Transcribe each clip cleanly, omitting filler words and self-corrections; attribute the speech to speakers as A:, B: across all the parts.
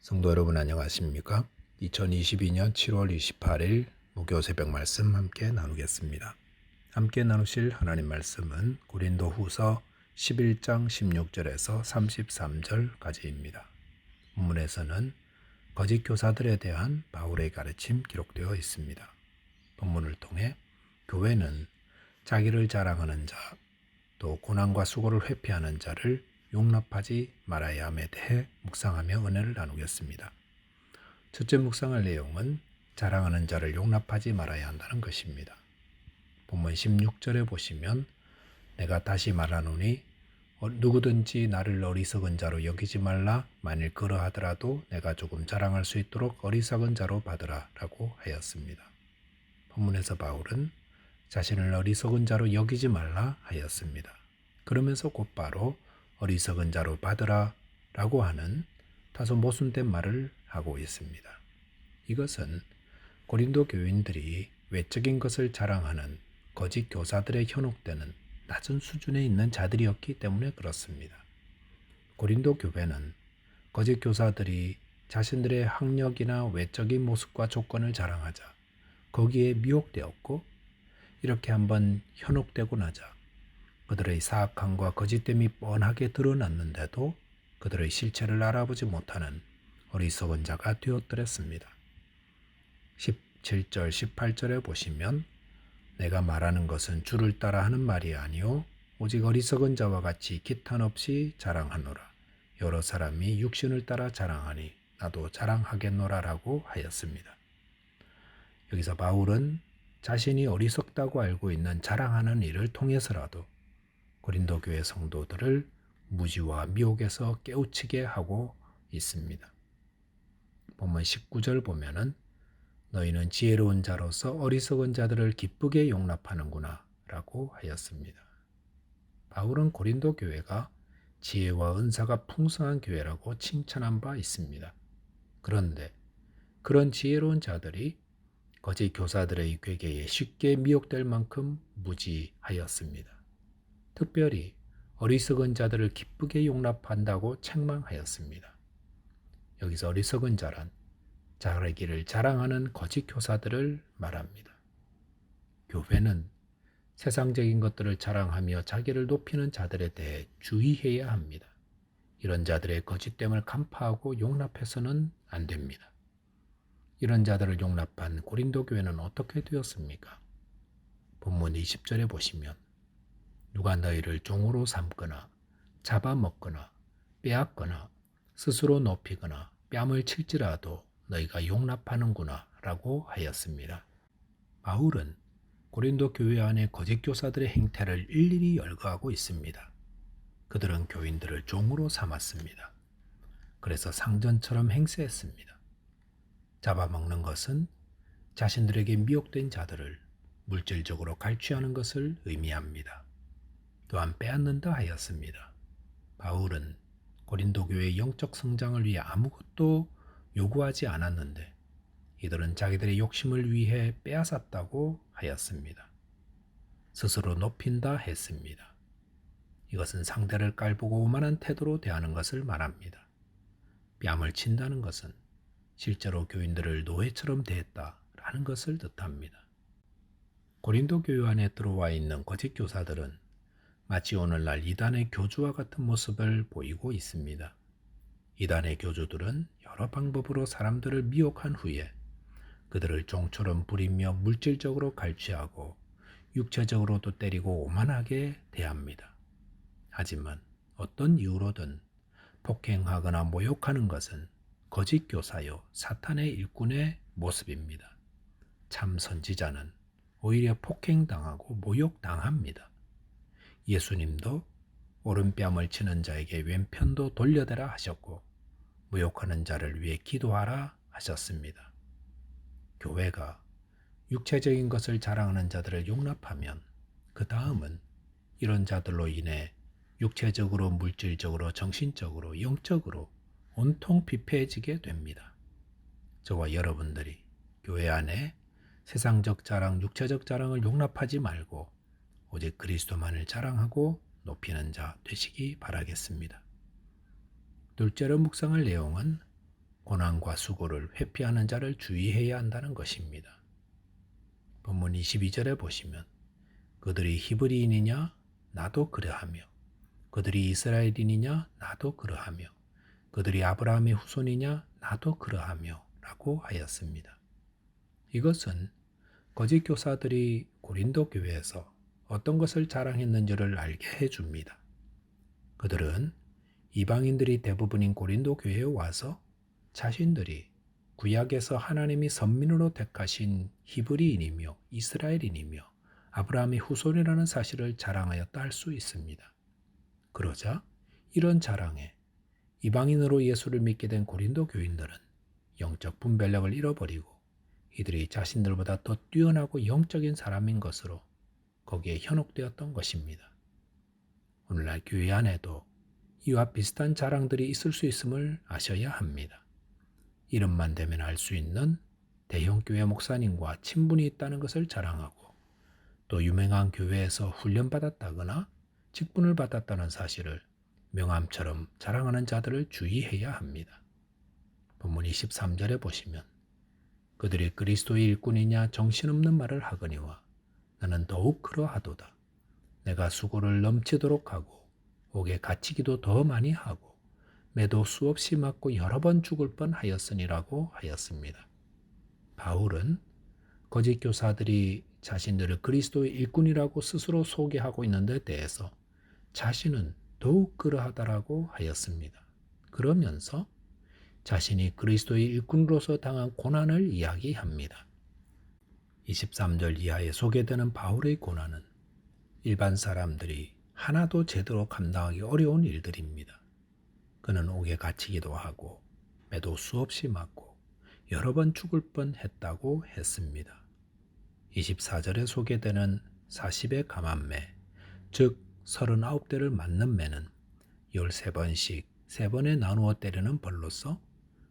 A: 성도 여러분 안녕하십니까? 2022년 7월 28일 목요 새벽 말씀 함께 나누겠습니다. 함께 나누실 하나님 말씀은 고린도 후서 11장 16절에서 33절까지입니다. 본문에서는 거짓 교사들에 대한 바울의 가르침 기록되어 있습니다. 본문을 통해 교회는 자기를 자랑하는 자, 또 고난과 수고를 회피하는 자를 용납하지 말아야 함에 대해 묵상하며 은혜를 나누겠습니다. 첫째 묵상할 내용은 자랑하는 자를 용납하지 말아야 한다는 것입니다. 본문 16절에 보시면 내가 다시 말하노니 누구든지 나를 어리석은 자로 여기지 말라. 만일 그러하더라도 내가 조금 자랑할 수 있도록 어리석은 자로 받으라 라고 하였습니다. 본문에서 바울은 자신을 어리석은 자로 여기지 말라 하였습니다. 그러면서 곧바로 어리석은 자로 받으라 라고 하는 다소 모순된 말을 하고 있습니다. 이것은 고린도 교인들이 외적인 것을 자랑하는 거짓 교사들의 현혹되는 낮은 수준에 있는 자들이었기 때문에 그렇습니다. 고린도 교회는 거짓 교사들이 자신들의 학력이나 외적인 모습과 조건을 자랑하자 거기에 미혹되었고, 이렇게 한번 현혹되고 나자 그들의 사악함과 거짓됨이 뻔하게 드러났는데도 그들의 실체를 알아보지 못하는 어리석은 자가 되었더랬습니다. 17절 18절에 보시면 내가 말하는 것은 주를 따라 하는 말이 아니요 오직 어리석은 자와 같이 기탄 없이 자랑하노라. 여러 사람이 육신을 따라 자랑하니 나도 자랑하겠노라 라고 하였습니다. 여기서 바울은 자신이 어리석다고 알고 있는 자랑하는 일을 통해서라도 고린도 교회 성도들을 무지와 미혹에서 깨우치게 하고 있습니다. 본문 19절 보면은 너희는 지혜로운 자로서 어리석은 자들을 기쁘게 용납하는구나 라고 하였습니다. 바울은 고린도 교회가 지혜와 은사가 풍성한 교회라고 칭찬한 바 있습니다. 그런데 그런 지혜로운 자들이 거짓 교사들의 괴계에 쉽게 미혹될 만큼 무지하였습니다. 특별히 어리석은 자들을 기쁘게 용납한다고 책망하였습니다. 여기서 어리석은 자란 자기를 자랑하는 거짓 교사들을 말합니다. 교회는 세상적인 것들을 자랑하며 자기를 높이는 자들에 대해 주의해야 합니다. 이런 자들의 거짓됨을 간파하고 용납해서는 안 됩니다. 이런 자들을 용납한 고린도 교회는 어떻게 되었습니까? 본문 20절에 보시면 누가 너희를 종으로 삼거나 잡아먹거나 빼앗거나 스스로 높이거나 뺨을 칠지라도 너희가 용납하는구나 라고 하였습니다. 바울은 고린도 교회 안의 거짓 교사들의 행태를 일일이 열거하고 있습니다. 그들은 교인들을 종으로 삼았습니다. 그래서 상전처럼 행세했습니다. 잡아먹는 것은 자신들에게 미혹된 자들을 물질적으로 갈취하는 것을 의미합니다. 또한 빼앗는다 하였습니다. 바울은 고린도 교회의 영적 성장을 위해 아무것도 요구하지 않았는데 이들은 자기들의 욕심을 위해 빼앗았다고 하였습니다. 스스로 높인다 했습니다. 이것은 상대를 깔보고 오만한 태도로 대하는 것을 말합니다. 뺨을 친다는 것은 실제로 교인들을 노예처럼 대했다라는 것을 뜻합니다. 고린도 교회 안에 들어와 있는 거짓 교사들은 마치 오늘날 이단의 교주와 같은 모습을 보이고 있습니다. 이단의 교주들은 여러 방법으로 사람들을 미혹한 후에 그들을 종처럼 부리며 물질적으로 갈취하고 육체적으로도 때리고 오만하게 대합니다. 하지만 어떤 이유로든 폭행하거나 모욕하는 것은 거짓 교사요 사탄의 일꾼의 모습입니다. 참 선지자는 오히려 폭행당하고 모욕당합니다. 예수님도 오른뺨을 치는 자에게 왼편도 돌려대라 하셨고 모욕하는 자를 위해 기도하라 하셨습니다. 교회가 육체적인 것을 자랑하는 자들을 용납하면 그 다음은 이런 자들로 인해 육체적으로, 물질적으로, 정신적으로, 영적으로 온통 피폐해지게 됩니다. 저와 여러분들이 교회 안에 세상적 자랑, 육체적 자랑을 용납하지 말고 오직 그리스도만을 자랑하고 높이는 자 되시기 바라겠습니다. 둘째로 묵상할 내용은 고난과 수고를 회피하는 자를 주의해야 한다는 것입니다. 본문 22절에 보시면 그들이 히브리인이냐 나도 그러하며 그들이 이스라엘인이냐 나도 그러하며 그들이 아브라함의 후손이냐 나도 그러하며 라고 하였습니다. 이것은 거짓 교사들이 고린도 교회에서 어떤 것을 자랑했는지를 알게 해줍니다. 그들은 이방인들이 대부분인 고린도 교회에 와서 자신들이 구약에서 하나님이 선민으로 택하신 히브리인이며 이스라엘인이며 아브라함의 후손이라는 사실을 자랑하였다 할 수 있습니다. 그러자 이런 자랑에 이방인으로 예수를 믿게 된 고린도 교인들은 영적 분별력을 잃어버리고 이들이 자신들보다 더 뛰어나고 영적인 사람인 것으로 거기에 현혹되었던 것입니다. 오늘날 교회 안에도 이와 비슷한 자랑들이 있을 수 있음을 아셔야 합니다. 이름만 대면 알 수 있는 대형 교회 목사님과 친분이 있다는 것을 자랑하고 또 유명한 교회에서 훈련받았다거나 직분을 받았다는 사실을 명함처럼 자랑하는 자들을 주의해야 합니다. 본문 23절에 보시면 그들이 그리스도의 일꾼이냐 정신없는 말을 하거니와 나는 더욱 그러하도다. 내가 수고를 넘치도록 하고 옥에 갇히기도 더 많이 하고 매도 수없이 맞고 여러 번 죽을 뻔하였으니라고 하였습니다. 바울은 거짓 교사들이 자신들을 그리스도의 일꾼이라고 스스로 소개하고 있는 데 대해서 자신은 더욱 그러하다라고 하였습니다. 그러면서 자신이 그리스도의 일꾼으로서 당한 고난을 이야기합니다. 23절 이하에 소개되는 바울의 고난은 일반 사람들이 하나도 제대로 감당하기 어려운 일들입니다. 그는 옥에 갇히기도 하고 매도 수없이 맞고 여러 번 죽을 뻔했다고 했습니다. 24절에 소개되는 40의 감한매, 즉 39대를 맞는 매는 13번씩 3번에 나누어 때리는 벌로서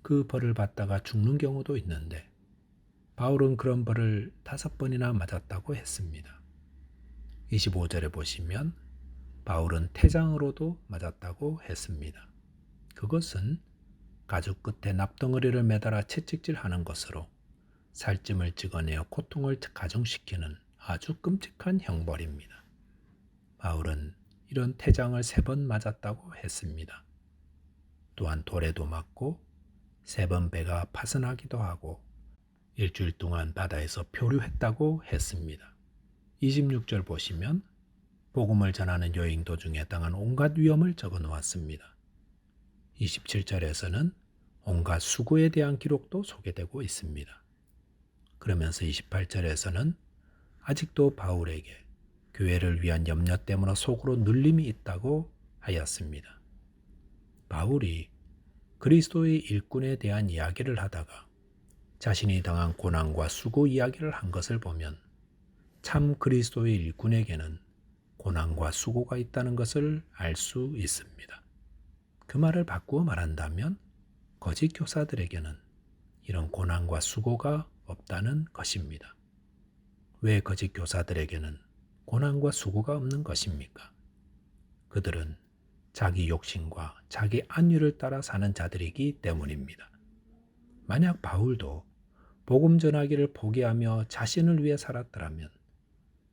A: 그 벌을 받다가 죽는 경우도 있는데 바울은 그런 벌을 5번이나 맞았다고 했습니다. 25절에 보시면 바울은 태장으로도 맞았다고 했습니다. 그것은 가죽 끝에 납덩어리를 매달아 채찍질하는 것으로 살찜을 찍어내어 고통을 가중시키는 아주 끔찍한 형벌입니다. 바울은 이런 태장을 3번 맞았다고 했습니다. 또한 돌에도 맞고 3번 배가 파손하기도 하고 일주일 동안 바다에서 표류했다고 했습니다. 26절 보시면 복음을 전하는 여행 도중에 당한 온갖 위험을 적어 놓았습니다. 27절에서는 온갖 수고에 대한 기록도 소개되고 있습니다. 그러면서 28절에서는 아직도 바울에게 교회를 위한 염려 때문에 속으로 눌림이 있다고 하였습니다. 바울이 그리스도의 일꾼에 대한 이야기를 하다가 자신이 당한 고난과 수고 이야기를 한 것을 보면 참 그리스도의 일꾼에게는 고난과 수고가 있다는 것을 알 수 있습니다. 그 말을 바꾸어 말한다면 거짓 교사들에게는 이런 고난과 수고가 없다는 것입니다. 왜 거짓 교사들에게는 고난과 수고가 없는 것입니까? 그들은 자기 욕심과 자기 안위를 따라 사는 자들이기 때문입니다. 만약 바울도 복음 전하기를 포기하며 자신을 위해 살았더라면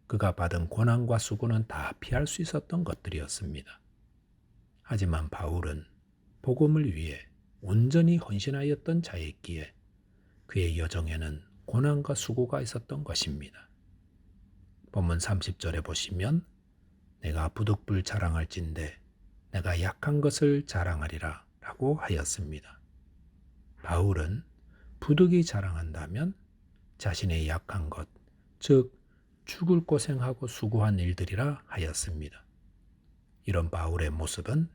A: 그가 받은 고난과 수고는 다 피할 수 있었던 것들이었습니다. 하지만 바울은 복음을 위해 온전히 헌신하였던 자였기에 그의 여정에는 고난과 수고가 있었던 것입니다. 본문 30절에 보시면 내가 부득불 자랑할진대 내가 약한 것을 자랑하리라 라고 하였습니다. 바울은 부득이 자랑한다면 자신의 약한 것, 즉 죽을 고생하고 수고한 일들이라 하였습니다. 이런 바울의 모습은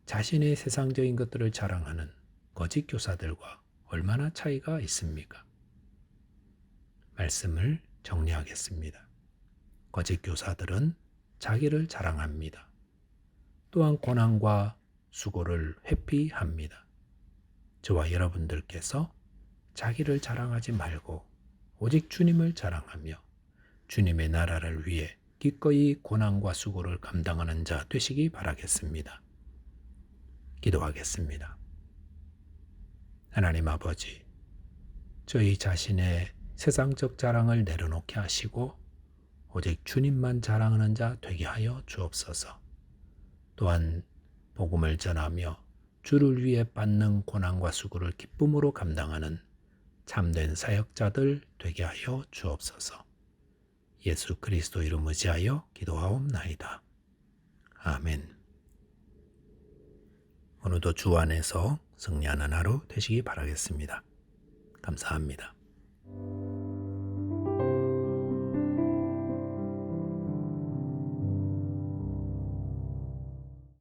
A: 자신의 세상적인 것들을 자랑하는 거짓 교사들과 얼마나 차이가 있습니까? 말씀을 정리하겠습니다. 거짓 교사들은 자기를 자랑합니다. 또한 고난과 수고를 회피합니다. 저와 여러분들께서 자기를 자랑하지 말고 오직 주님을 자랑하며 주님의 나라를 위해 기꺼이 고난과 수고를 감당하는 자 되시기 바라겠습니다. 기도하겠습니다. 하나님 아버지, 저희 자신의 세상적 자랑을 내려놓게 하시고 오직 주님만 자랑하는 자 되게 하여 주옵소서. 또한 복음을 전하며 주를 위해 받는 고난과 수고를 기쁨으로 감당하는 참된 사역자들 되게 하여 주옵소서. 예수 그리스도 이름 의지하여 기도하옵나이다. 아멘. 오늘도 주 안에서 승리하는 하루 되시기 바라겠습니다. 감사합니다.